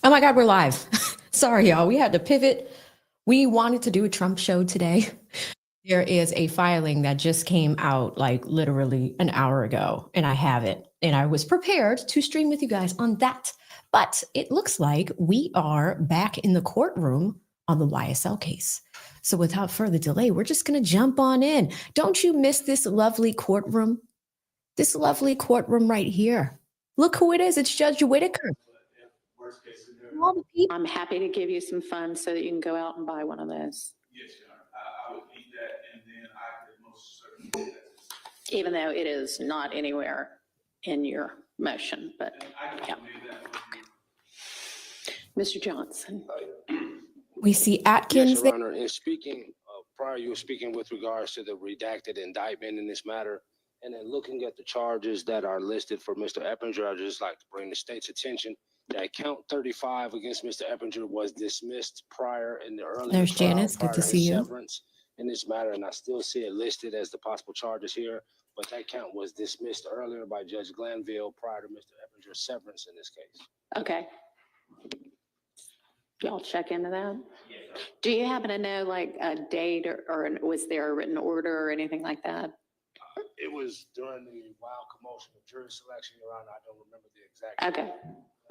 Oh my God, we're live. Sorry, y'all. We had to pivot. We wanted to do a Trump show today. There is a filing that just came out like literally an hour ago, and I have it. And I was prepared to stream with you guys on that. But it looks like we are back in the courtroom on the YSL case. So without further delay, we're just going to jump on in. Don't you miss this lovely courtroom? This lovely courtroom right here. Look who it is. It's Judge Whitaker. All the people. I'm happy to give you some funds so that you can go out and buy one of those. Yes, Your Honor. I would need that, and then I could most certainly do that. Even though it is not anywhere in your motion, but And I can yeah. do that for you. Mr. Johnson. We see Atkins. Yes, Your Honor. In speaking, prior you were speaking with regards to the redacted indictment in this matter, and then looking at the charges that are listed for Mr. Eppinger, I'd just like to bring the state's attention that count 35 against Mr. Eppinger was dismissed prior in the earlier There's trial, Janice. Good prior to his see you. severance in this matter, and I still see it listed as the possible charges here, but that count was dismissed earlier by Judge Glanville prior to Mr. Eppinger's severance in this case. Okay. Y'all check into that? Do you happen to know like a date or was there a written order or anything like that? It was during the wild commotion of jury selection, Your Honor. I don't remember the exact. Okay.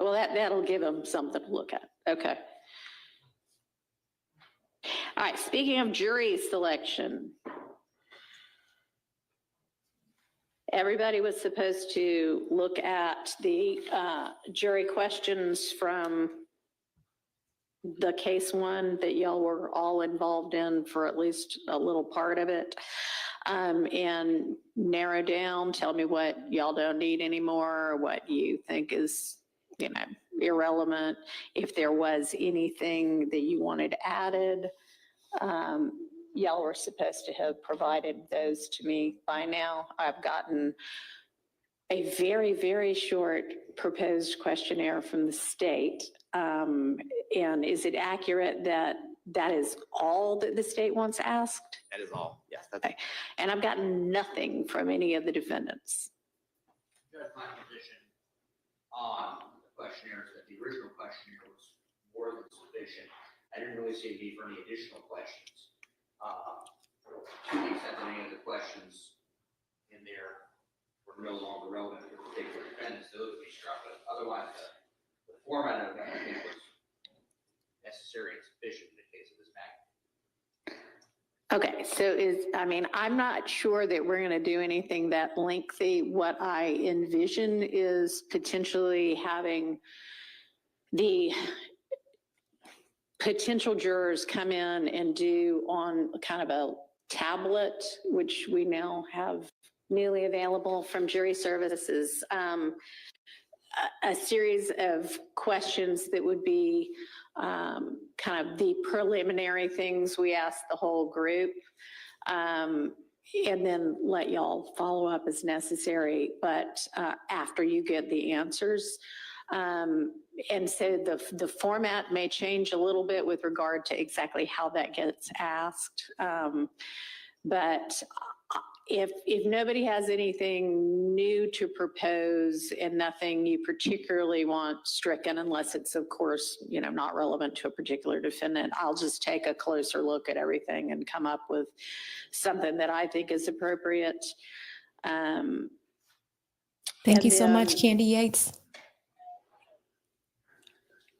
Well, that'll give them something to look at. Okay. All right. Speaking of jury selection, everybody was supposed to look at the jury questions from the case one that y'all were all involved in for at least a little part of it, and narrow down, tell me what y'all don't need anymore, what you think is, irrelevant. If there was anything that you wanted added, y'all were supposed to have provided those to me by now. I've gotten a very, very short proposed questionnaire from the state. And is it accurate that that is all that the state wants asked? That is all, yes. That's Okay. And I've gotten nothing from any of the defendants. That's my position on the questionnaires, that the original questionnaire was more than sufficient. I didn't really see a need for any additional questions. To the extent that any of the questions in there were no longer relevant to particular defendants, those would be struck. But otherwise, the format of that, I think, was necessary and sufficient in the case of this matter. Okay, so I'm not sure that we're going to do anything that lengthy. What I envision is potentially having the potential jurors come in and do on kind of a tablet, which we now have newly available from jury services, a series of questions that would be kind of the preliminary things we ask the whole group, and then let y'all follow up as necessary, but after you get the answers. And so the format may change a little bit with regard to exactly how that gets asked. But if nobody has anything new to propose and nothing you particularly want stricken, unless it's of course, not relevant to a particular defendant, I'll just take a closer look at everything and come up with something that I think is appropriate. Thank you so much, Candy Yates.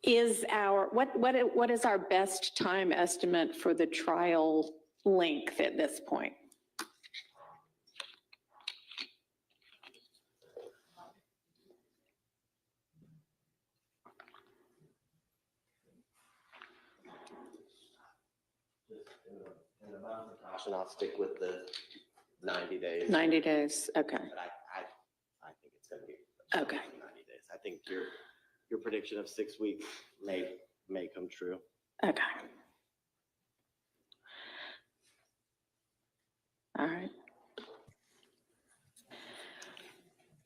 What is our best time estimate for the trial length at this point? And I'll stick with the 90 days. 90 days, okay. But I think it's going to be Okay. 90 days. I think your prediction of 6 weeks may come true. Okay. All right.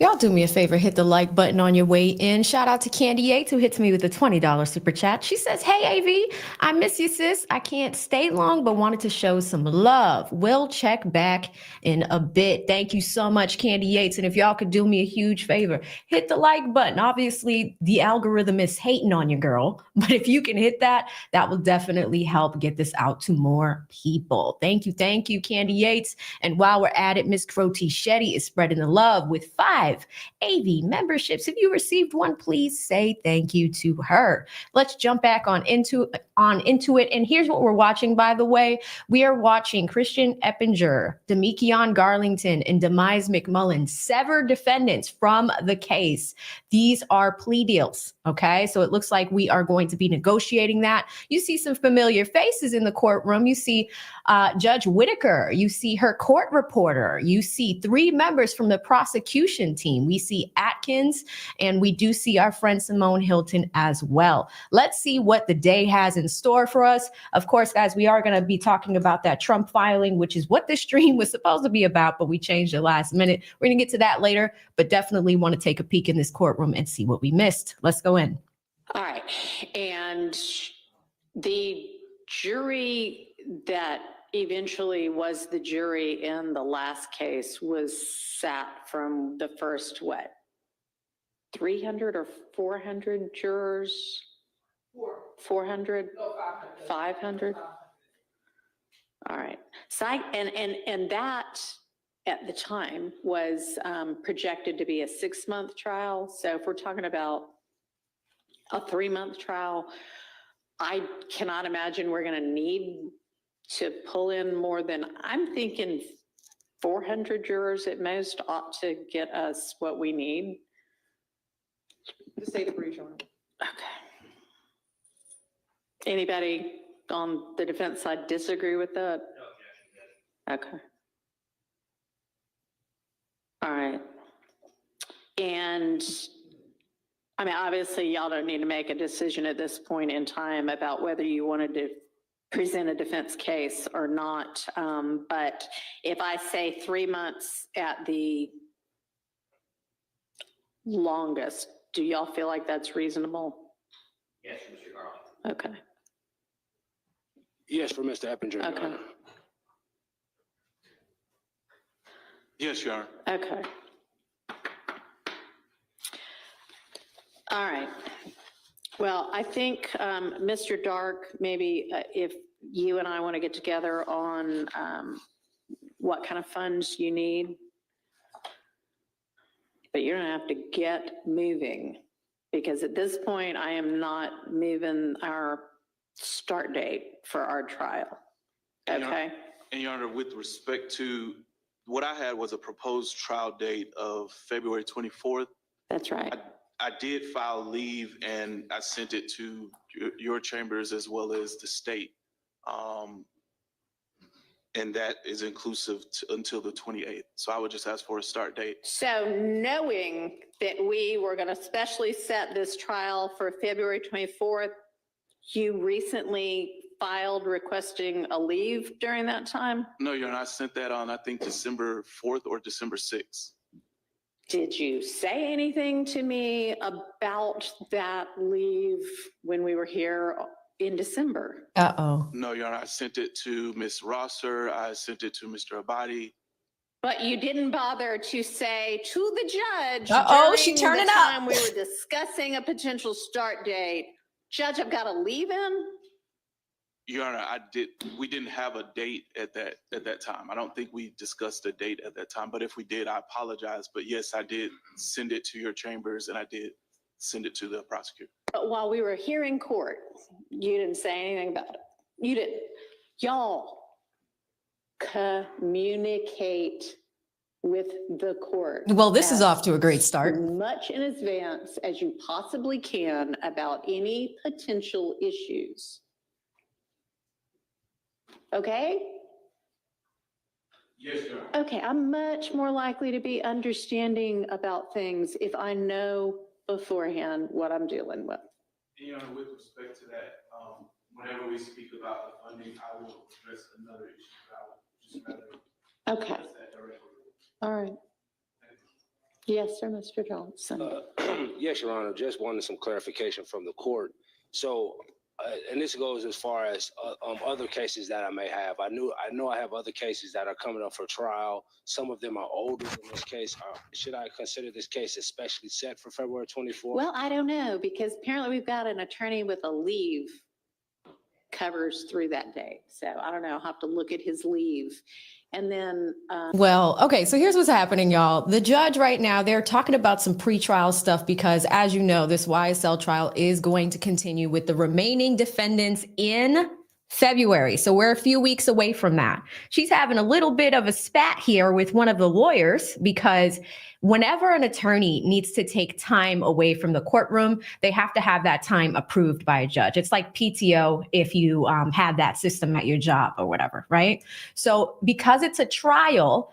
Y'all do me a favor, hit the like button on your way in. Shout out to Candy Yates, who hits me with a $20 super chat. She says, hey, AV, I miss you, sis. I can't stay long, but wanted to show some love. We'll check back in a bit. Thank you so much, Candy Yates. And if y'all could do me a huge favor, hit the like button. Obviously, the algorithm is hating on you, girl. But if you can hit that, that will definitely help get this out to more people. Thank you, Candy Yates. And while we're at it, Miss Crotty Shetty is spreading the love with 5 AV memberships. If you received one, please say thank you to her. Let's jump back on into it. And here's what we're watching, by the way. We are watching Christian Eppinger, Damekion Garlington, and Demise McMullen sever defendants from the case. These are plea deals, okay? So it looks like we are going to be negotiating that. You see some familiar faces in the courtroom. You see Judge Whitaker. You see her court reporter. You see 3 members from the prosecution team. We see Atkins, and we do see our friend Simone Hilton as well. Let's see what the day has in store for us. Of course, guys, we are going to be talking about that Trump filing, which is what this stream was supposed to be about, but we changed it last minute. We're going to get to that later, but definitely want to take a peek in this courtroom and see what we missed. Let's go in. All right. And the jury that eventually was the jury in the last case was sat from the first, 300 or 400 jurors? 400? 500? All right. So and that at the time was projected to be a 6-month trial. So if we're talking about a 3-month trial, I cannot imagine we're going to need to pull in more than, I'm thinking 400 jurors at most ought to get us what we need. To say the breach on. Okay. Anybody on the defense side disagree with that? Okay. All right. And I mean, obviously y'all don't need to make a decision at this point in time about whether you wanted to present a defense case or not. But if I say 3 months at the longest, do y'all feel like that's reasonable? Yes, Mr. Garland. Okay. Yes, for Mr. Eppinger. Your Okay. Honor. Yes, Your Honor. Okay. All right. Well, I think, Mr. Dark, maybe if you and I want to get together on what kind of funds you need, but you're going to have to get moving, because at this point, I am not moving our start date for our trial. Okay? And Your Honor, with respect to, what I had was a proposed trial date of February 24th. That's right. I did file leave and I sent it to your chambers as well as the state. And that is inclusive until the 28th. So I would just ask for a start date. So knowing that we were going to specially set this trial for February 24th, you recently filed requesting a leave during that time? No, Your Honor, I sent that on, I think, December 4th or December 6th. Did you say anything to me about that leave when we were here in December? Uh-oh. No, Your Honor, I sent it to Ms. Rosser. I sent it to Mr. Abadi. But you didn't bother to say to the judge Uh-oh, she during turning the up. time we were discussing a potential start date, Judge, I've got to leave in? Your Honor, we didn't have a date at that time. I don't think we discussed a date at that time, but if we did, I apologize. But yes, I did send it to your chambers and I did send it to the prosecutor. But while we were here in court, you didn't say anything about it. You didn't. Y'all communicate with the court. Well, this is as off to a great start. much in advance as you possibly can about any potential issues. Okay? Yes, Your Honor. Okay, I'm much more likely to be understanding about things if I know beforehand what I'm dealing with. And Your Honor, with respect to that, whenever we speak about the funding, I will address another issue. I would just rather Okay, address that directly. all right. Yes, sir, Mr. Johnson. Yes, Your Honor, just wanted some clarification from the court. So, and this goes as far as other cases that I may have. I know I have other cases that are coming up for trial. Some of them are older than this case. Should I consider this case especially set for February 24th? Well, I don't know, because apparently we've got an attorney with a leave covers through that date. So I don't know, I'll have to look at his leave. And then, Well, okay, so here's what's happening, y'all. The judge right now, they're talking about some pretrial stuff because, as you know, this YSL trial is going to continue with the remaining defendants in February. So we're a few weeks away from that. She's having a little bit of a spat here with one of the lawyers because whenever an attorney needs to take time away from the courtroom, they have to have that time approved by a judge. It's like PTO if you have that system at your job or whatever, right? So because it's a trial,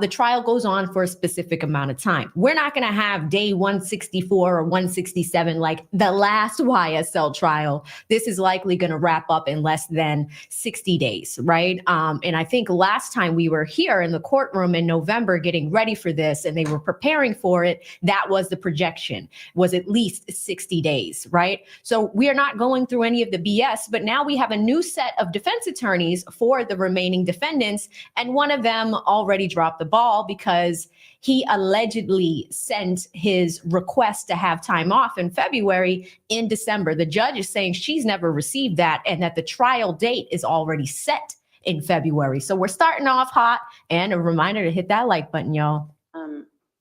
the trial goes on for a specific amount of time. We're not going to have day 164 or 167 like the last YSL trial. This is likely going to wrap up in less than 60 days, right? And I think last time we were here in the courtroom in November getting ready for this and they were preparing for it, that was the projection, was at least 60 days, right? So we are not going through any of the BS, but now we have a new set of defense attorneys for the remaining defendants, and one of them already dropped the ball because he allegedly sent his request to have time off in February in December. The judge is saying she's never received that and that the trial date is already set in February. So we're starting off hot, and a reminder to hit that like button, y'all.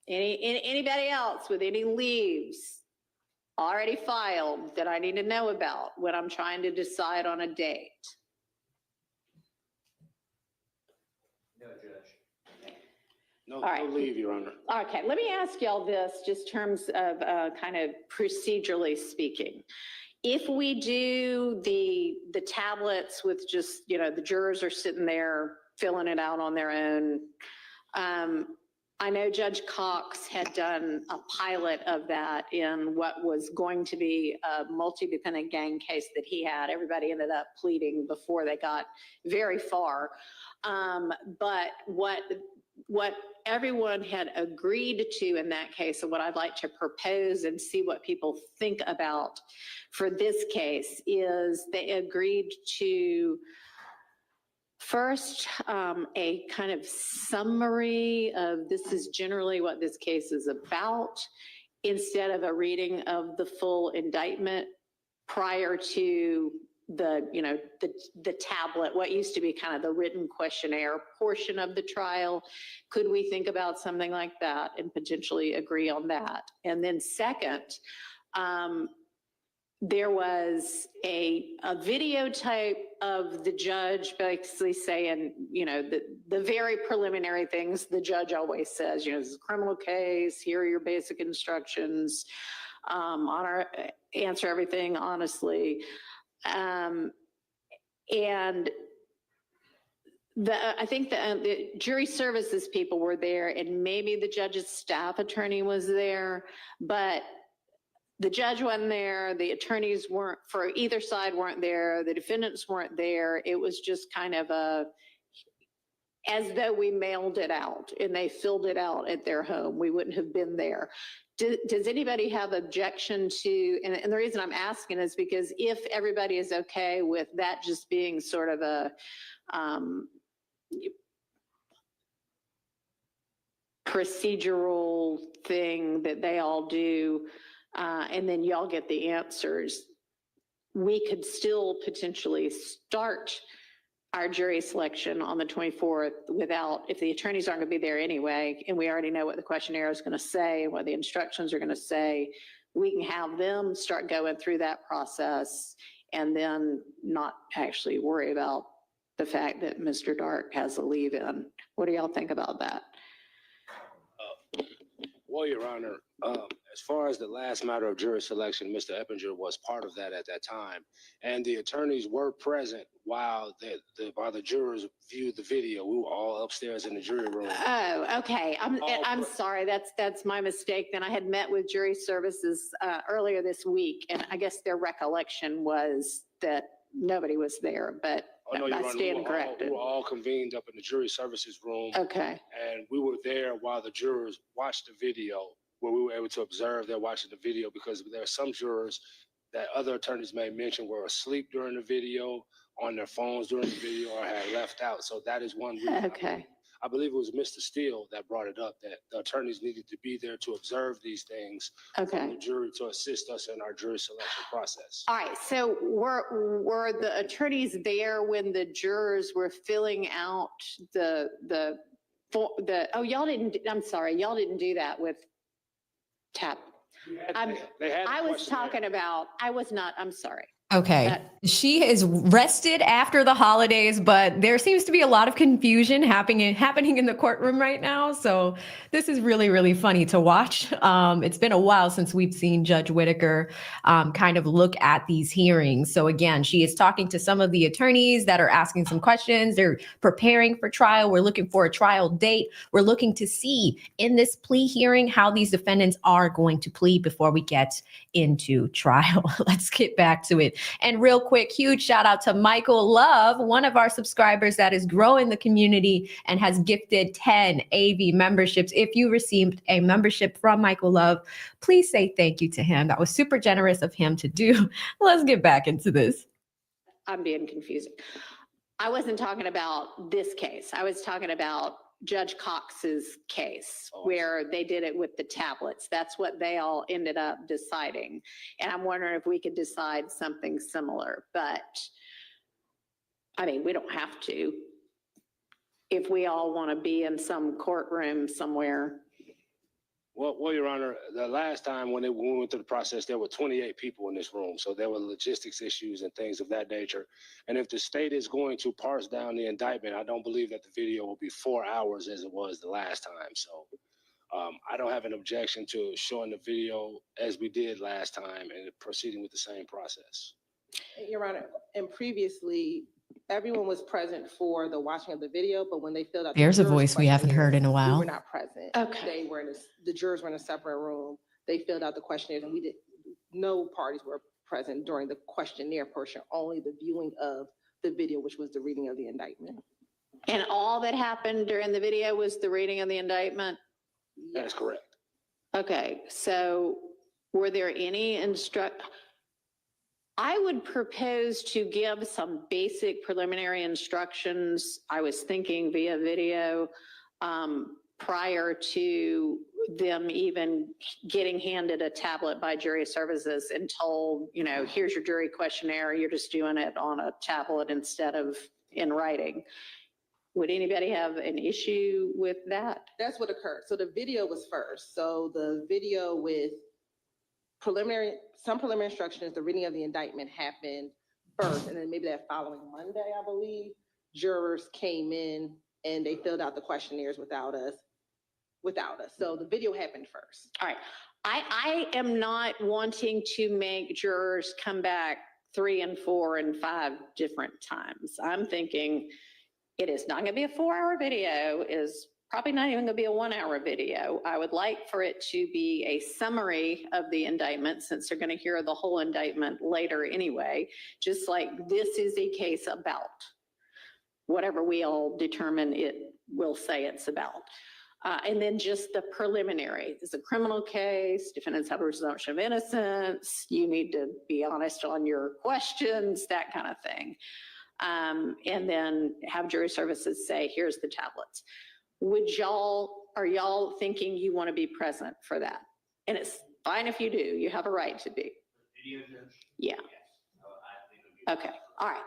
anybody else with any leaves already filed that I need to know about when I'm trying to decide on a date? No, Judge. No, All right. no leave, Your Honor. Okay, let me ask y'all this, just terms of kind of procedurally speaking. If we do the tablets with just, the jurors are sitting there filling it out on their own. I know Judge Cox had done a pilot of that in what was going to be a multi-defendant gang case that he had. Everybody ended up pleading before they got very far. But what everyone had agreed to in that case, and what I'd like to propose and see what people think about for this case, is they agreed to first a kind of summary of this is generally what this case is about, instead of a reading of the full indictment prior to the tablet, what used to be kind of the written questionnaire portion of the trial. Could we think about something like that and potentially agree on that? And then second, there was a videotape of the judge basically saying, the very preliminary things the judge always says, this is a criminal case, here are your basic instructions, answer everything honestly. And I think the jury services people were there, and maybe the judge's staff attorney was there, but the judge wasn't there. The attorneys weren't, for either side weren't there. The defendants weren't there. It was just kind of as though we mailed it out and they filled it out at their home. We wouldn't have been there. Does anybody have objection to, and the reason I'm asking is because if everybody is okay with that just being sort of a procedural thing that they all do, and then y'all get the answers, we could still potentially start our jury selection on the 24th without, if the attorneys aren't going to be there anyway, and we already know what the questionnaire is going to say and what the instructions are going to say, we can have them start going through that process and then not actually worry about the fact that Mr. Dark has a leave-in. What do y'all think about that? Well, Your Honor, as far as the last matter of jury selection, Mr. Eppinger was part of that at that time, and the attorneys were present while the jurors viewed the video. We were all upstairs in the jury room. Oh, okay. I'm sorry. That's my mistake. Then I had met with jury services earlier this week, and I guess their recollection was that nobody was there, but Oh, no, Your I Honor, stand we corrected. were all convened up in the jury services room. Okay, And we were there while the jurors watched the video, where we were able to observe them watching the video, because there are some jurors that other attorneys may mention were asleep during the video, on their phones during the video, or had left out. So that is one reason. okay. I believe it was Mr. Steele that brought it up, that the attorneys needed to be there to observe these things from Okay. the jury to assist us in our jury selection process. All right, so were the attorneys there when the jurors were filling out oh, y'all didn't, I'm sorry, y'all didn't do that with TAP. They had I the was questionnaire. talking about, I was not, I'm sorry. Okay. She is rested after the holidays, but there seems to be a lot of confusion happening in the courtroom right now. So this is really, really funny to watch. It's been a while since we've seen Judge Whitaker kind of look at these hearings. So again, she is talking to some of the attorneys that are asking some questions. They're preparing for trial. We're looking for a trial date. We're looking to see in this plea hearing how these defendants are going to plead before we get into trial. Let's get back to it. And real quick, huge shout out to Michael Love, one of our subscribers that is growing the community and has gifted 10 AV memberships. If you received a membership from Michael Love, please say thank you to him. That was super generous of him to do. Let's get back into this. I'm being confusing. I wasn't talking about this case. I was talking about Judge Cox's case, where they did it with the tablets. That's what they all ended up deciding. And I'm wondering if we could decide something similar, but I mean, we don't have to. If we all want to be in some courtroom somewhere. Well, Your Honor, the last time when we went through the process, there were 28 people in this room. So there were logistics issues and things of that nature. And if the state is going to parse down the indictment, I don't believe that the video will be 4 hours as it was the last time. So I don't have an objection to showing the video as we did last time and proceeding with the same process. Your Honor, and previously, everyone was present for the watching of the video, but when they filled out. There's the a jurors' voice we haven't heard in a questionnaires, while. We were not present. Okay. They were the jurors were in a separate room. They filled out the questionnaires and no parties were present during the questionnaire portion, only the viewing of the video, which was the reading of the indictment. And all that happened during the video was the reading of the indictment? That's correct. Okay, so were there any I would propose to give some basic preliminary instructions, I was thinking via video, prior to them even getting handed a tablet by jury services and told, you know, here's your jury questionnaire, you're just doing it on a tablet instead of in writing. Would anybody have an issue with that? That's what occurred. So the video was first. So the video with some preliminary instructions, the reading of the indictment happened first, and then maybe that following Monday, I believe, jurors came in and they filled out the questionnaires without us. So the video happened first. All right, I am not wanting to make jurors come back 3 and 4 and 5 different times. I'm thinking it is not gonna be a 4-hour video, is probably not even gonna be a 1-hour video. I would like for it to be a summary of the indictment, since they're gonna hear the whole indictment later anyway, just like this is a case about whatever we all determine it will say it's about. And then just the preliminary. It's a criminal case, defendants have a presumption of innocence, you need to be honest on your questions, that kind of thing. And then have jury services say, here's the tablets. Are y'all thinking you want to be present for that? And it's fine if you do, you have a right to be. Video judge? Yeah. Yes. I think it would be. Okay, all right.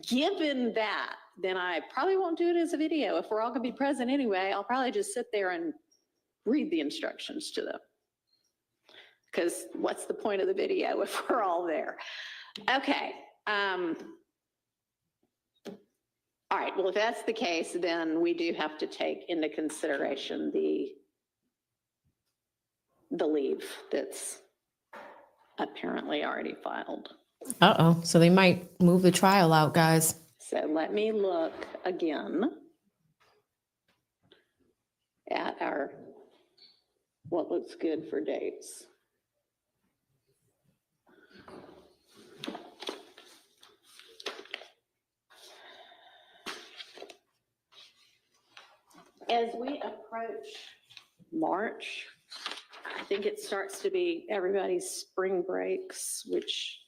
Given that, then I probably won't do it as a video. If we're all gonna be present anyway, I'll probably just sit there and read the instructions to them. Because what's the point of the video if we're all there? Okay. All right, well, if that's the case, then we do have to take into consideration the leave that's apparently already filed. Uh-oh. So they might move the trial out, guys. So let me look again at what looks good for dates. As we approach March, I think it starts to be everybody's spring breaks, which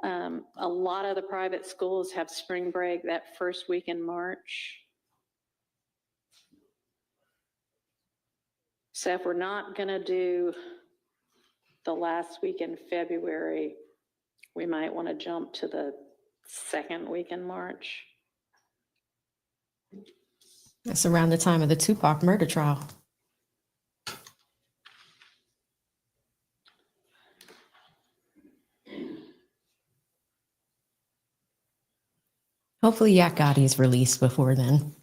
a lot of the private schools have spring break that first week in March. So if we're not going to do the last week in February, we might want to jump to the second week in March. That's around the time of the Tupac murder trial. Hopefully Yak Gotti is released before then.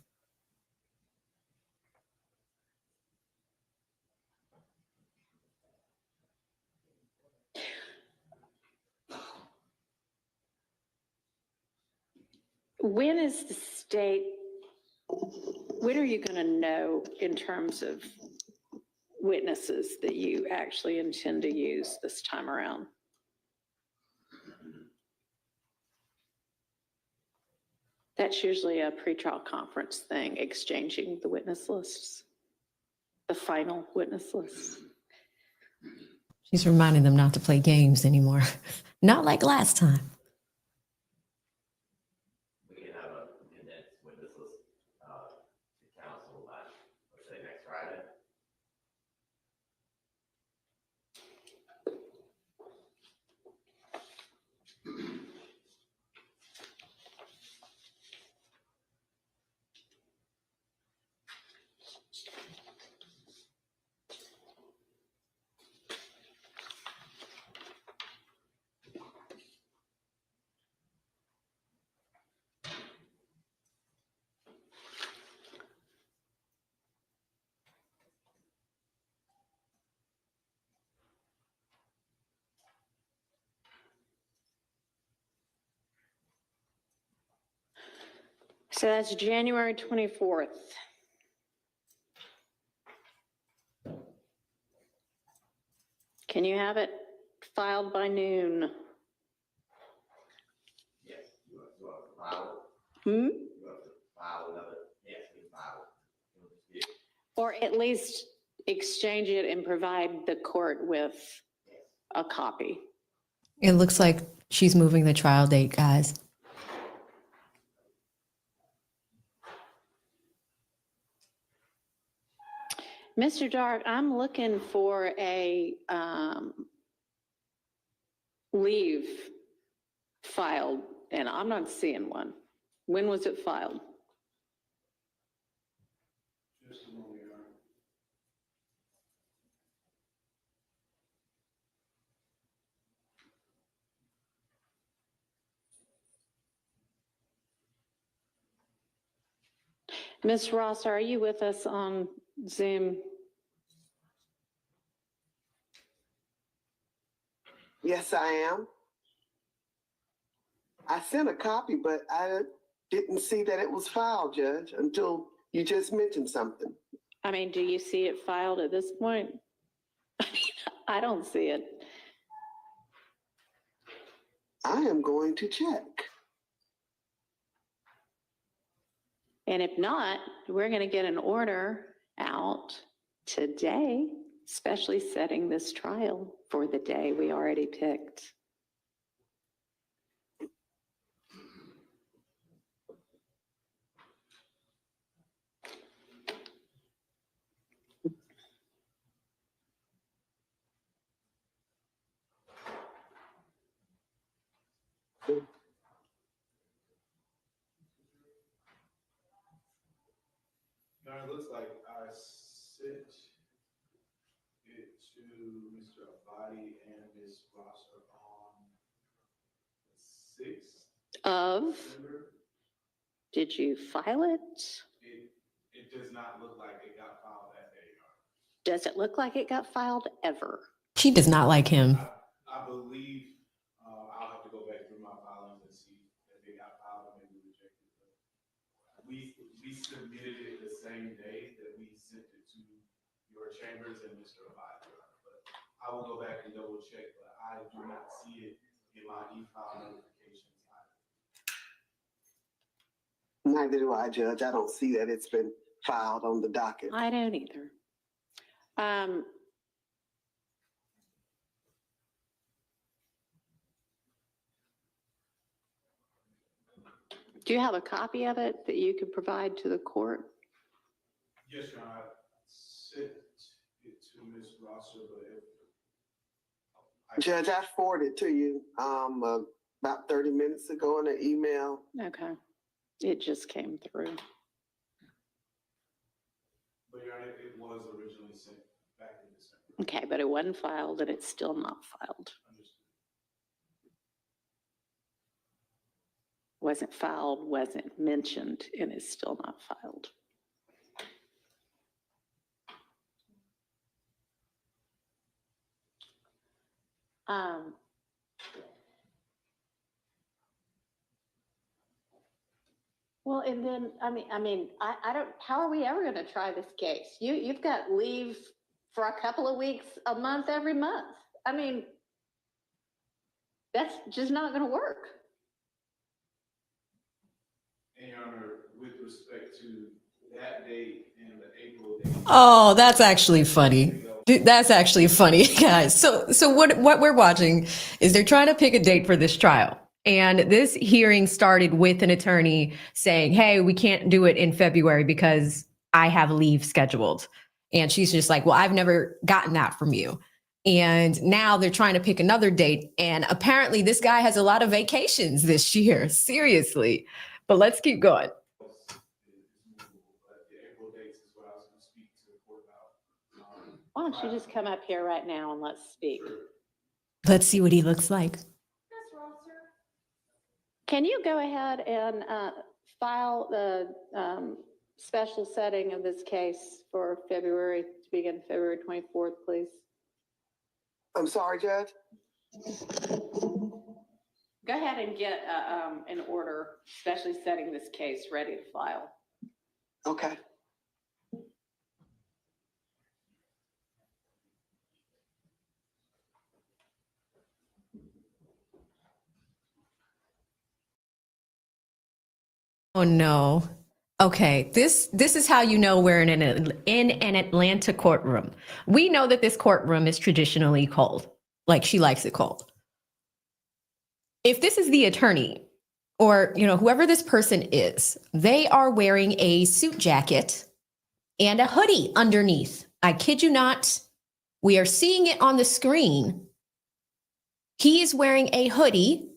When is the state, when are you going to know in terms of witnesses that you actually intend to use this time around? That's usually a pretrial conference thing, exchanging the witness lists, the final witness lists. She's reminding them not to play games anymore. Not like last time. We can have a condensed witness list, to council by, let's say, next Friday. So that's January 24th. Can you have it filed by noon? Yes, you want to file Hmm? it? You want to file another? Yes, we can file it. It'll just be- Or at least exchange it and provide the court with a copy. It looks like she's moving the trial date, guys. Mr. Dark, I'm looking for a leave filed, and I'm not seeing one. When was it filed? Just a moment, Your Honor. Ms. Ross, are you with us on Zoom? Yes, I am. I sent a copy, but I didn't see that it was filed, Judge, until you just mentioned something. I mean, do you see it filed at this point? I don't see it. I am going to check. And if not, we're going to get an order out today, especially setting this trial for the day we already picked. Your Honor, it looks like I sent it to Mr. Abadi and Ms. Rosser on the 6th Of, December. did you file it? It does not look like it got filed that day, Your Honor. Does it look like it got filed ever? She does not like him. I believe, I'll have to go back through my filings and see if it got filed or maybe rejected. But we submitted it the same day that we sent it to your chambers and Mr. Abadi, Your Honor. But I will go back and double check, but I do not see it in my e-file notifications either. Neither do I, Judge. I don't see that it's been filed on the docket. I don't either. Do you have a copy of it that you could provide to the court? Yes, Your Honor, I sent it to Ms. Rosser, but Judge, I forwarded to you about 30 minutes ago in an email. Okay. It just came through. But Your Honor, it was originally sent back in December. Okay, but it wasn't filed and it's still not filed. Understood. Wasn't filed, wasn't mentioned, and is still not filed. Well, and then, I don't, how are we ever going to try this case? You've got leave for a couple of weeks, a month, every month. I mean, that's just not going to work. And Your Honor, with respect to that date and the April date. Oh, that's actually funny. That's actually funny, guys. So what we're watching is they're trying to pick a date for this trial. And this hearing started with an attorney saying, hey, we can't do it in February because I have leave scheduled. And she's just like, well, I've never gotten that from you. And now they're trying to pick another date. And apparently this guy has a lot of vacations this year. Seriously. But let's keep going. Why don't you just come up here right now and let's speak? Let's see what he looks like. Can you go ahead and file the special setting of this case for February, to begin February 24th, please? I'm sorry, Judge? Go ahead and get an order, especially setting this case ready to file. Okay. Oh no. Okay, this is how you know we're in an Atlanta courtroom. We know that this courtroom is traditionally cold, like she likes it cold. If this is the attorney or, whoever this person is, they are wearing a suit jacket and a hoodie underneath. I kid you not. We are seeing it on the screen. He is wearing a hoodie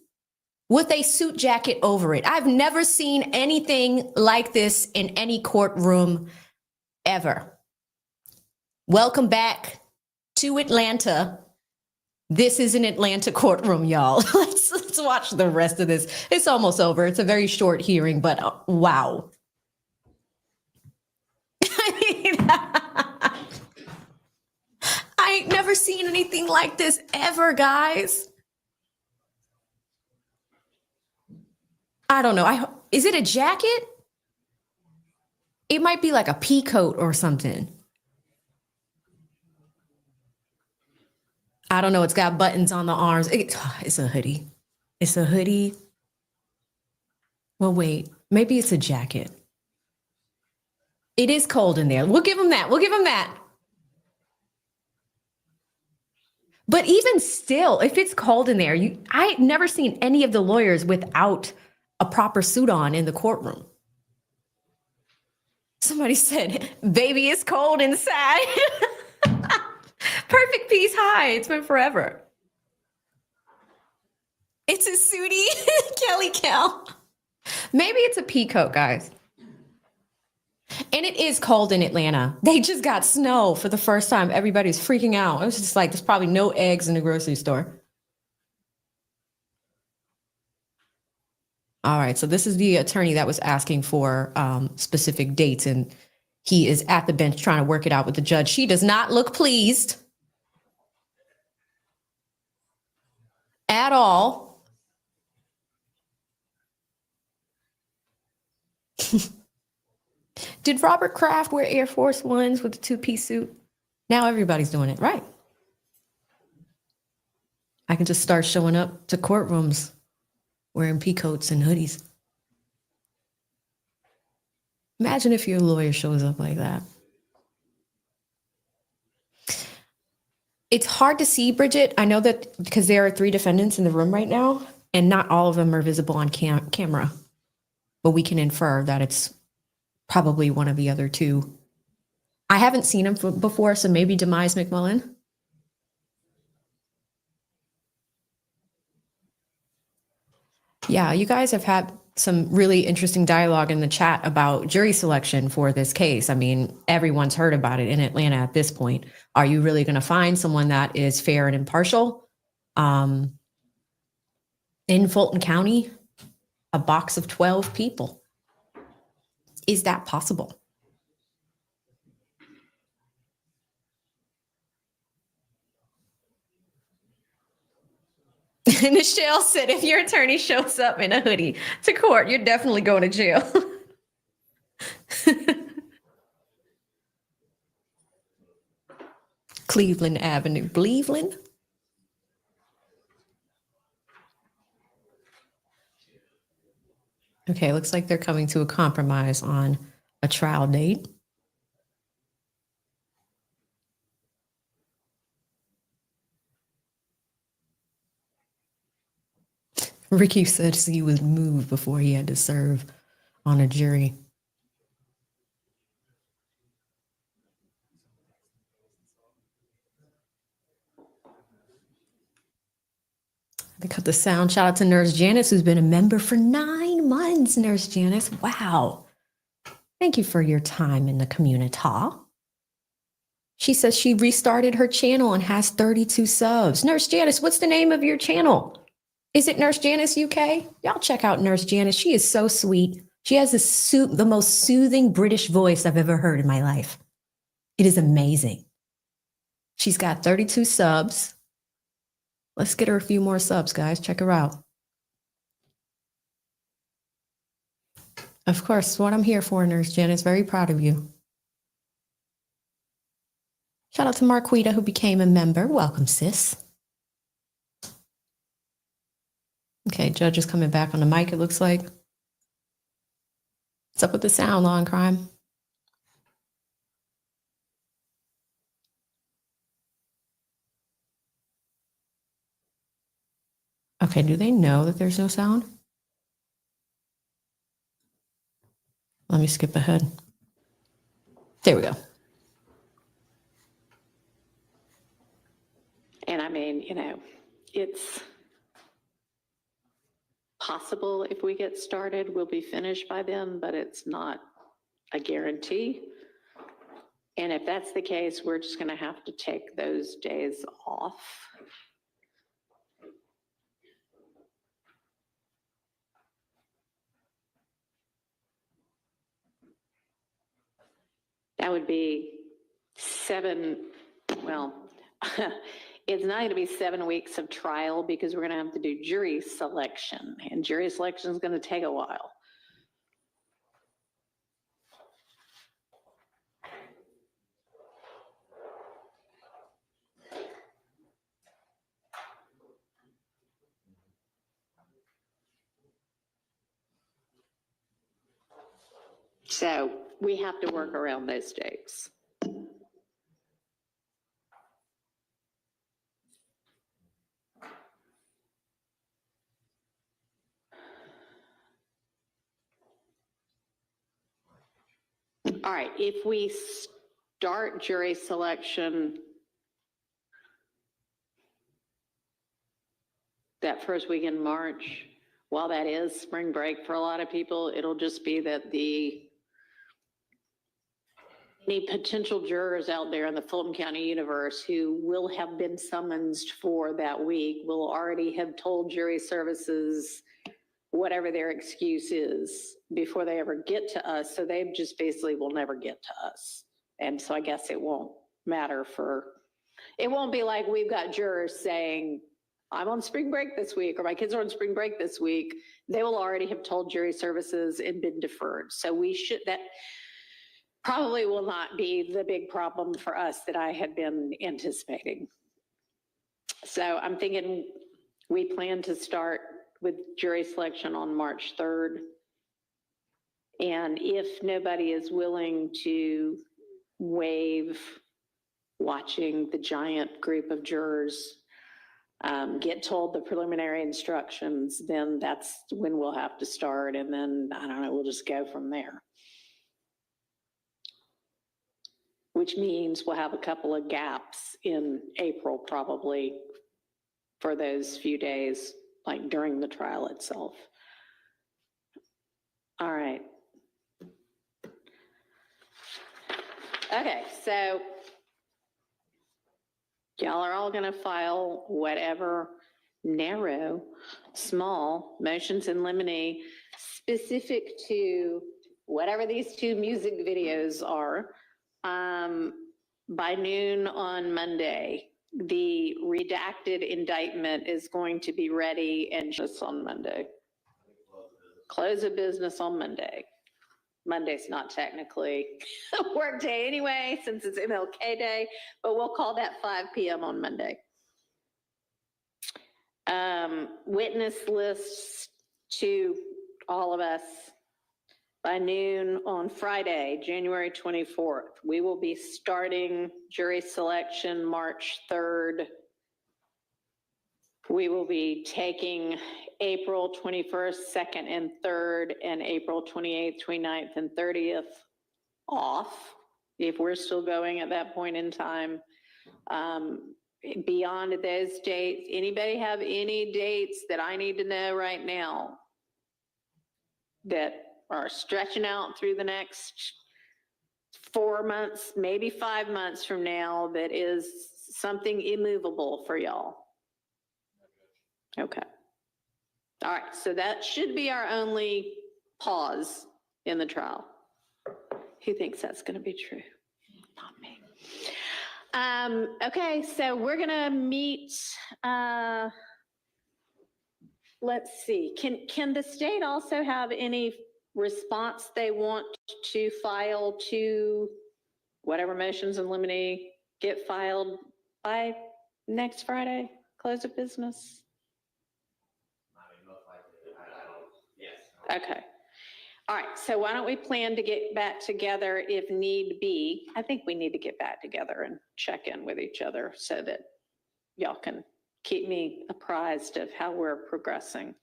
with a suit jacket over it. I've never seen anything like this in any courtroom ever. Welcome back to Atlanta. This is an Atlanta courtroom, y'all. Let's watch the rest of this. It's almost over. It's a very short hearing, but wow. I ain't never seen anything like this ever, guys. I don't know. Is it a jacket? It might be like a pea coat or something. I don't know. It's got buttons on the arms. It's a hoodie. It's a hoodie. Well, wait. Maybe it's a jacket. It is cold in there. We'll give him that. We'll give him that. But even still, if it's cold in there, I ain't never seen any of the lawyers without a proper suit on in the courtroom. Somebody said, baby, it's cold inside. Perfect peace. Hi, it's been forever. It's a sootie, Kelly Cal. Maybe it's a pea coat, guys. And it is cold in Atlanta. They just got snow for the first time. Everybody's freaking out. It was just like, there's probably no eggs in the grocery store. All right, so this is the attorney that was asking for specific dates, and he is at the bench trying to work it out with the judge. She does not look pleased at all. Did Robert Kraft wear Air Force Ones with the two-piece suit? Now everybody's doing it, right? I can just start showing up to courtrooms wearing pea coats and hoodies. Imagine if your lawyer shows up like that. It's hard to see, Bridget. I know that because there are 3 defendants in the room right now, and not all of them are visible on camera. But we can infer that it's probably one of the other 2. I haven't seen him before, so maybe Demise McMullen. Yeah, you guys have had some really interesting dialogue in the chat about jury selection for this case. I mean, everyone's heard about it in Atlanta at this point. Are you really going to find someone that is fair and impartial? In Fulton County, a box of 12 people. Is that possible? Michelle said, if your attorney shows up in a hoodie to court, you're definitely going to jail. Cleveland Avenue, Cleveland. Okay, looks like they're coming to a compromise on a trial date. Ricky said he was moved before he had to serve on a jury. They cut the sound. Shout out to Nurse Janice, who's been a member for 9 months. Nurse Janice, wow. Thank you for your time in the community. She says she restarted her channel and has 32 subs. Nurse Janice, what's the name of your channel? Is it Nurse Janice UK? Y'all check out Nurse Janice. She is so sweet. She has the most soothing British voice I've ever heard in my life. It is amazing. She's got 32 subs. Let's get her a few more subs, guys. Check her out. Of course, what I'm here for, Nurse Janice. Very proud of you. Shout out to Marquita, who became a member. Welcome, sis. Okay, judge is coming back on the mic, it looks like. What's up with the sound, law and crime? Okay, do they know that there's no sound? Let me skip ahead. There we go. And I mean, you know, it's possible if we get started, we'll be finished by then, but it's not a guarantee. And if that's the case, we're just going to have to take those days off. That would be 7, well, it's not going to be 7 weeks of trial because we're going to have to do jury selection, and jury selection is going to take a while. So we have to work around those dates. All right, if we start jury selection that first week in March, while that is spring break for a lot of people, it'll just be that any potential jurors out there in the Fulton County universe who will have been summoned for that week will already have told jury services whatever their excuse is before they ever get to us. So they just basically will never get to us. And so I guess it won't matter it won't be like we've got jurors saying, I'm on spring break this week, or my kids are on spring break this week. They will already have told jury services and been deferred. So that probably will not be the big problem for us that I had been anticipating. So I'm thinking we plan to start with jury selection on March 3rd. And if nobody is willing to waive watching the giant group of jurors get told the preliminary instructions, then that's when we'll have to start. And then, I don't know, we'll just go from there. Which means we'll have a couple of gaps in April probably for those few days, like during the trial itself. All right. Okay, so y'all are all gonna file whatever narrow, small motions in limine specific to whatever these two music videos are by noon on Monday. The redacted indictment is going to be ready and just on Monday. Close of business on Monday. Monday's not technically a work day anyway, since it's MLK Day, but we'll call that 5 p.m. on Monday. Witness lists to all of us by noon on Friday, January 24th. We will be starting jury selection March 3rd. We will be taking April 21st, 2nd, and 3rd, and April 28th, 29th, and 30th off, if we're still going at that point in time. Beyond those dates, anybody have any dates that I need to know right now that are stretching out through the next 4 months, maybe 5 months from now, that is something immovable for y'all? Okay. All right, so that should be our only pause in the trial. Who thinks that's going to be true? Not me. Okay, so we're going to meet, let's see, can the state also have any response they want to file to whatever motions in limine get filed by next Friday, close of business? Okay. All right. So why don't we plan to get back together if need be? I think we need to get back together and check in with each other so that y'all can keep me apprised of how we're progressing.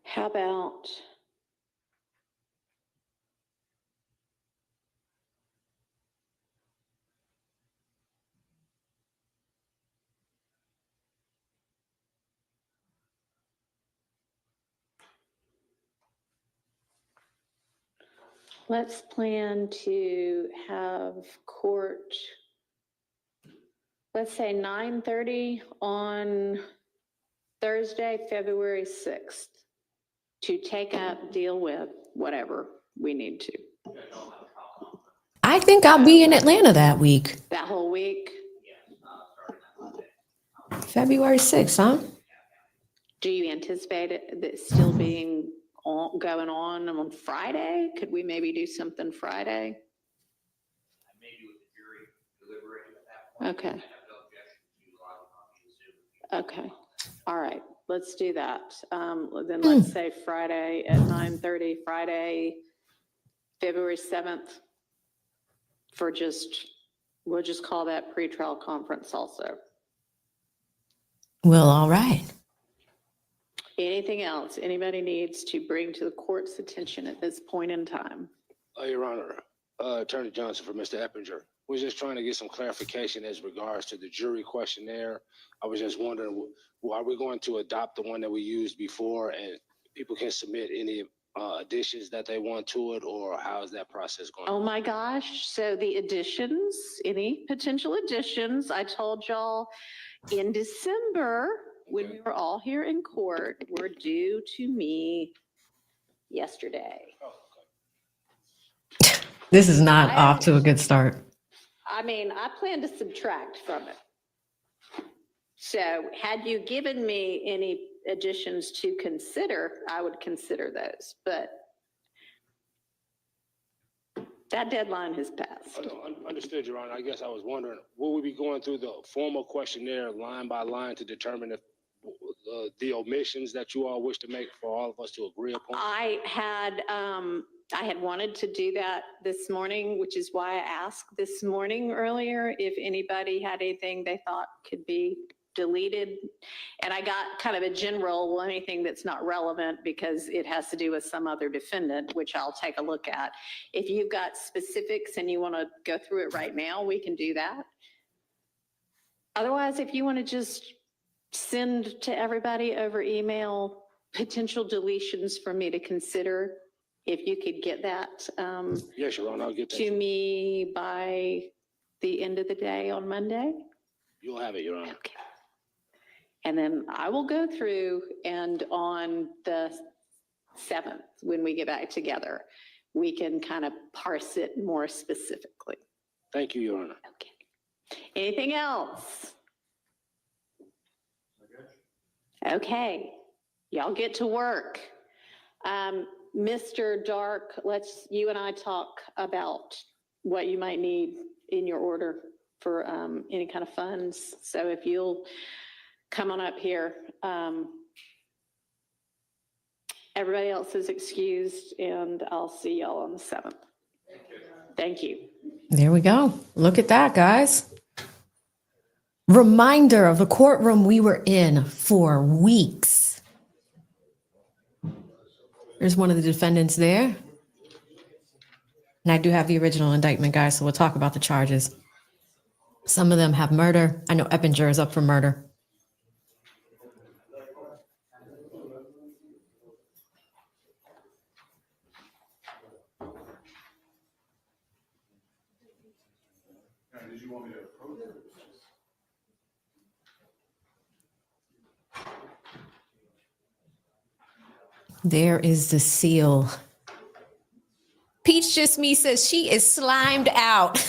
How about let's plan to have court, let's say 9:30 on Thursday, February 6th, to take up, deal with whatever we need to. I think I'll be in Atlanta that week. That whole week? February 6th, huh? Do you anticipate it that still being going on Friday? Could we maybe do something Friday? Maybe with the jury deliberating at that point. Okay. I have no objection to Okay. All right. Let's do that. Then let's say Friday at 9:30, Friday, February 7th, for we'll just call that pretrial conference also. Well, all right. Anything else anybody needs to bring to the court's attention at this point in time? Your Honor, Attorney Johnson for Mr. Eppinger. We're just trying to get some clarification as regards to the jury questionnaire. I was just wondering, are we going to adopt the one that we used before and people can submit any additions that they want to it, or how is that process going? Oh my gosh. So the additions, any potential additions, I told y'all in December when we were all here in court, were due to me yesterday. This is not off to a good start. I mean, I plan to subtract from it. So had you given me any additions to consider, I would consider those, but that deadline has passed. Understood, Your Honor. I guess I was wondering, will we be going through the formal questionnaire line by line to determine if the omissions that you all wish to make for all of us to agree upon? I had wanted to do that this morning, which is why I asked this morning earlier if anybody had anything they thought could be deleted. And I got kind of a general, well, anything that's not relevant because it has to do with some other defendant, which I'll take a look at. If you've got specifics and you want to go through it right now, we can do that. Otherwise, if you want to just send to everybody over email potential deletions for me to consider, if you could get that Yes, Your Honor, I'll get that. to me by the end of the day on Monday. You'll have it, Your Honor. Okay. And then I will go through, and on the 7th, when we get back together, we can kind of parse it more specifically. Thank you, Your Honor. Okay. Anything else? Okay, y'all get to work. Mr. Dark, let's, you and I talk about what you might need in your order for any kind of funds. So if you'll come on up here. Everybody else is excused, and I'll see y'all on the 7th. Thank you. There we go. Look at that, guys. Reminder of the courtroom we were in for weeks. There's one of the defendants there. And I do have the original indictment, guys, so we'll talk about the charges. Some of them have murder. I know Eppinger is up for murder. Did you want me to approve it? There is the seal. Peach Just Me says she is slimed out.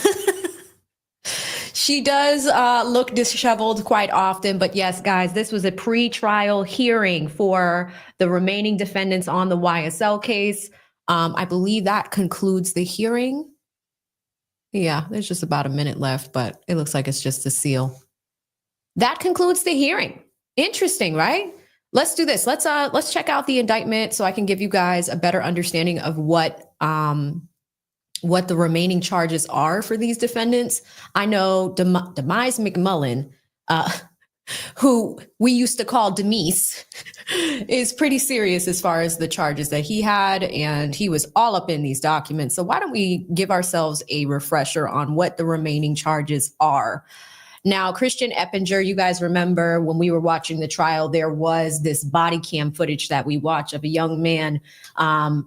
She does look disheveled quite often, but yes, guys, this was a pre-trial hearing for the remaining defendants on the YSL case. I believe that concludes the hearing. Yeah, there's just about a minute left, but it looks like it's just a seal. That concludes the hearing. Interesting, right? Let's do this. Let's check out the indictment so I can give you guys a better understanding of what the remaining charges are for these defendants. I know Demise McMullen, who we used to call Demise, is pretty serious as far as the charges that he had, and he was all up in these documents. So why don't we give ourselves a refresher on what the remaining charges are? Now, Christian Eppinger, you guys remember when we were watching the trial, there was this body cam footage that we watched of a young man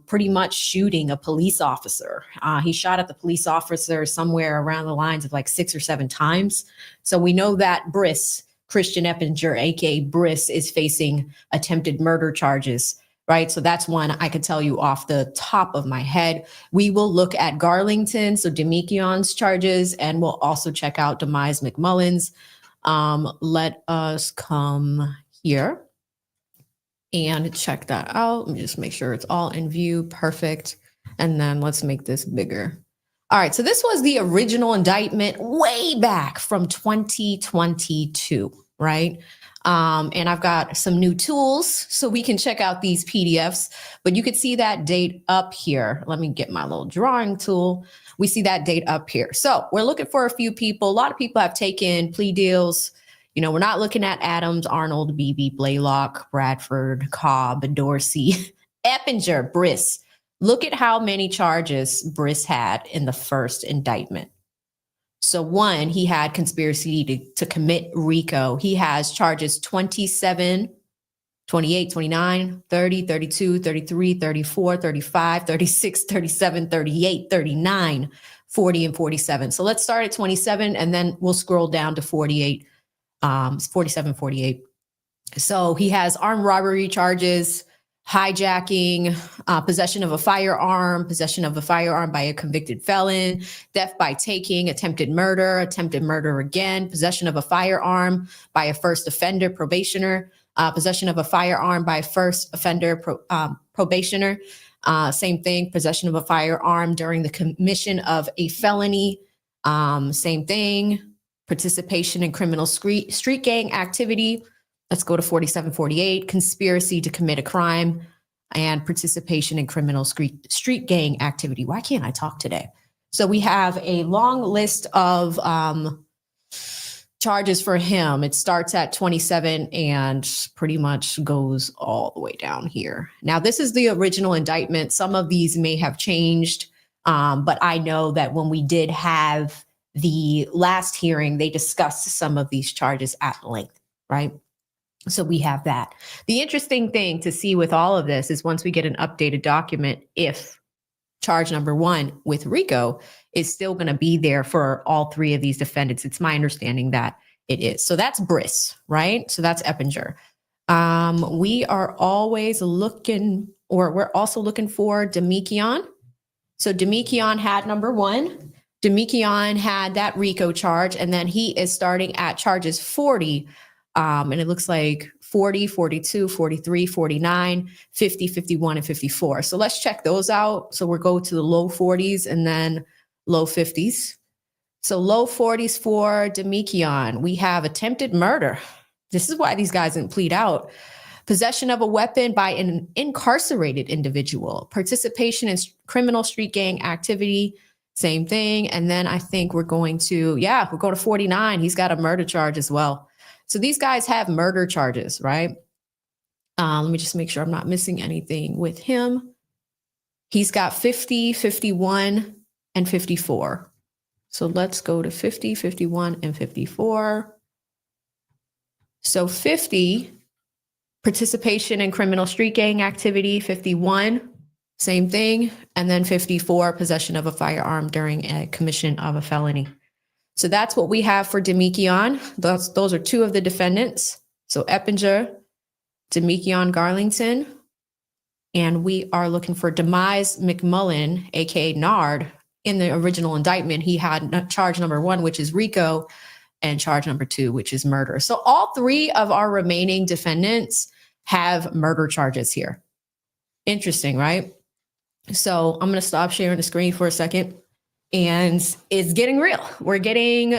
pretty much shooting a police officer. He shot at the police officer somewhere around the lines of like 6 or 7 times. So we know that Briss, Christian Eppinger, aka Briss, is facing attempted murder charges, right? So that's one I could tell you off the top of my head. We will look at Garlington, so Damekion's charges, and we'll also check out Demise McMullen's. Let us come here and check that out. Let me just make sure it's all in view. Perfect. And then let's make this bigger. All right, so this was the original indictment way back from 2022, right? And I've got some new tools so we can check out these PDFs, but you could see that date up here. Let me get my little drawing tool. We see that date up here. So we're looking for a few people. A lot of people have taken plea deals. You know, we're not looking at Adams, Arnold, Beebe, Blaylock, Bradford, Cobb, Dorsey, Eppinger, Briss. Look at how many charges Briss had in the first indictment. So 1, he had conspiracy to commit RICO. He has charges 27, 28, 29, 30, 32, 33, 34, 35, 36, 37, 38, 39, 40, and 47. So let's start at 27 and then we'll scroll down to 48, 47, 48. So he has armed robbery charges, hijacking, possession of a firearm by a convicted felon, theft by taking, attempted murder again, possession of a firearm by a first offender probationer, possession of a firearm by first offender probationer, same thing, possession of a firearm during the commission of a felony, same thing, participation in criminal street gang activity. Let's go to 4748, conspiracy to commit a crime and participation in criminal street gang activity. Why can't I talk today? So we have a long list of charges for him. It starts at 27 and pretty much goes all the way down here. Now, this is the original indictment. Some of these may have changed, but I know that when we did have the last hearing, they discussed some of these charges at length, right? So we have that. The interesting thing to see with all of this is once we get an updated document, if charge number 1 with RICO is still going to be there for all 3 of these defendants. It's my understanding that it is. So that's Briss, right? So that's Eppinger. We are always looking, or we're also looking for Damekion. So Damekion had number 1. Damekion had that RICO charge, and then he is starting at charges 40. And it looks like 40, 42, 43, 49, 50, 51, and 54. So let's check those out. So we'll go to the low 40s and then low 50s. So low 40s for Damekion. We have attempted murder. This is why these guys didn't plead out. Possession of a weapon by an incarcerated individual. Participation in criminal street gang activity. Same thing. And then I think we're going to, we'll go to 49. He's got a murder charge as well. So these guys have murder charges, right? Let me just make sure I'm not missing anything with him. He's got 50, 51, and 54. So let's go to 50, 51, and 54. So 50, participation in criminal street gang activity. 51, same thing. And then 54, possession of a firearm during a commission of a felony. So that's what we have for Damekion. Those are 2 of the defendants. So Eppinger, Damekion, Garlington. And we are looking for Demise McMullen, aka Nard. In the original indictment, he had charge number 1, which is RICO, and charge number 2, which is murder. So all 3 of our remaining defendants have murder charges here. Interesting, right? So I'm going to stop sharing the screen for a second. And it's getting real. We're getting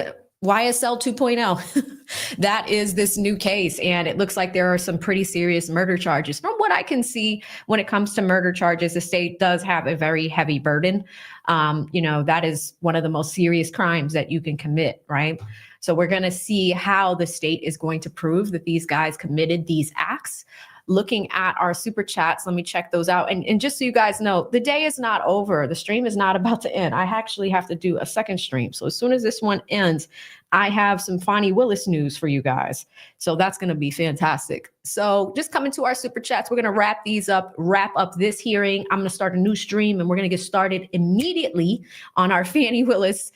YSL 2.0. That is this new case. And it looks like there are some pretty serious murder charges. From what I can see, when it comes to murder charges, the state does have a very heavy burden. That is one of the most serious crimes that you can commit, right? So we're going to see how the state is going to prove that these guys committed these acts. Looking at our super chats, let me check those out. And just so you guys know, the day is not over. The stream is not about to end. I actually have to do a second stream. So as soon as this one ends, I have some Fonnie Willis news for you guys. So that's going to be fantastic. So just coming to our super chats, we're going to wrap up this hearing. I'm going to start a new stream and we're going to get started immediately on our Fannie Willis,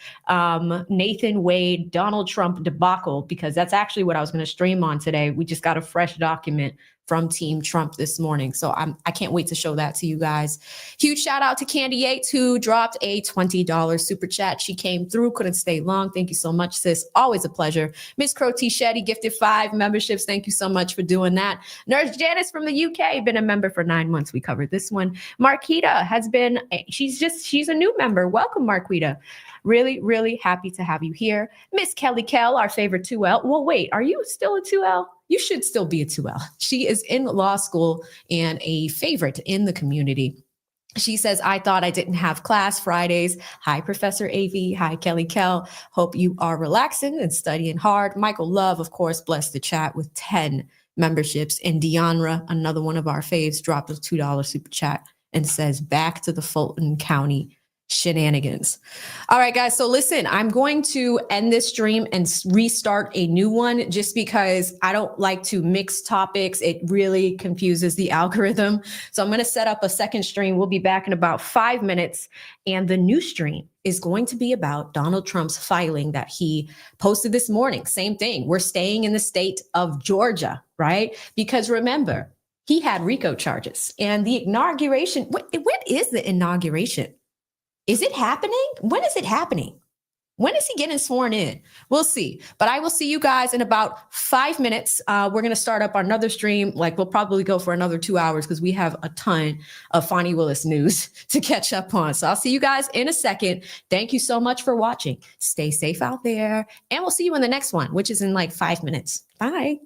Nathan Wade, Donald Trump debacle, because that's actually what I was going to stream on today. We just got a fresh document from Team Trump this morning. So I can't wait to show that to you guys. Huge shout out to Candy Yates, who dropped a $20 super chat. She came through, couldn't stay long. Thank you so much, sis. Always a pleasure. Miss Crow T. Shetty gifted 5 memberships. Thank you so much for doing that. Nurse Janice from the UK, been a member for 9 months. We covered this one. Marquita has been, she's a new member. Welcome, Marquita. Really, really happy to have you here. Miss Kelly Kell, our favorite 2L. Well, wait, are you still a 2L? You should still be a 2L. She is in law school and a favorite in the community. She says, I thought I didn't have class Fridays. Hi, Professor AV. Hi, Kelly Kell. Hope you are relaxing and studying hard. Michael Love, of course, blessed the chat with 10 memberships. And Deanra, another one of our faves, dropped a $2 super chat and says, back to the Fulton County shenanigans. All right, guys. So listen, I'm going to end this stream and restart a new one just because I don't like to mix topics. It really confuses the algorithm. So I'm going to set up a second stream. We'll be back in about 5 minutes. And the new stream is going to be about Donald Trump's filing that he posted this morning. Same thing. We're staying in the state of Georgia, right? Because remember, he had RICO charges. And the inauguration, when is the inauguration? Is it happening? When is it happening? When is he getting sworn in? We'll see. But I will see you guys in about 5 minutes. We're going to start up another stream. Like, we'll probably go for another 2 hours because we have a ton of Fonnie Willis news to catch up on. So I'll see you guys in a second. Thank you so much for watching. Stay safe out there. And we'll see you in the next one, which is in like 5 minutes. Bye.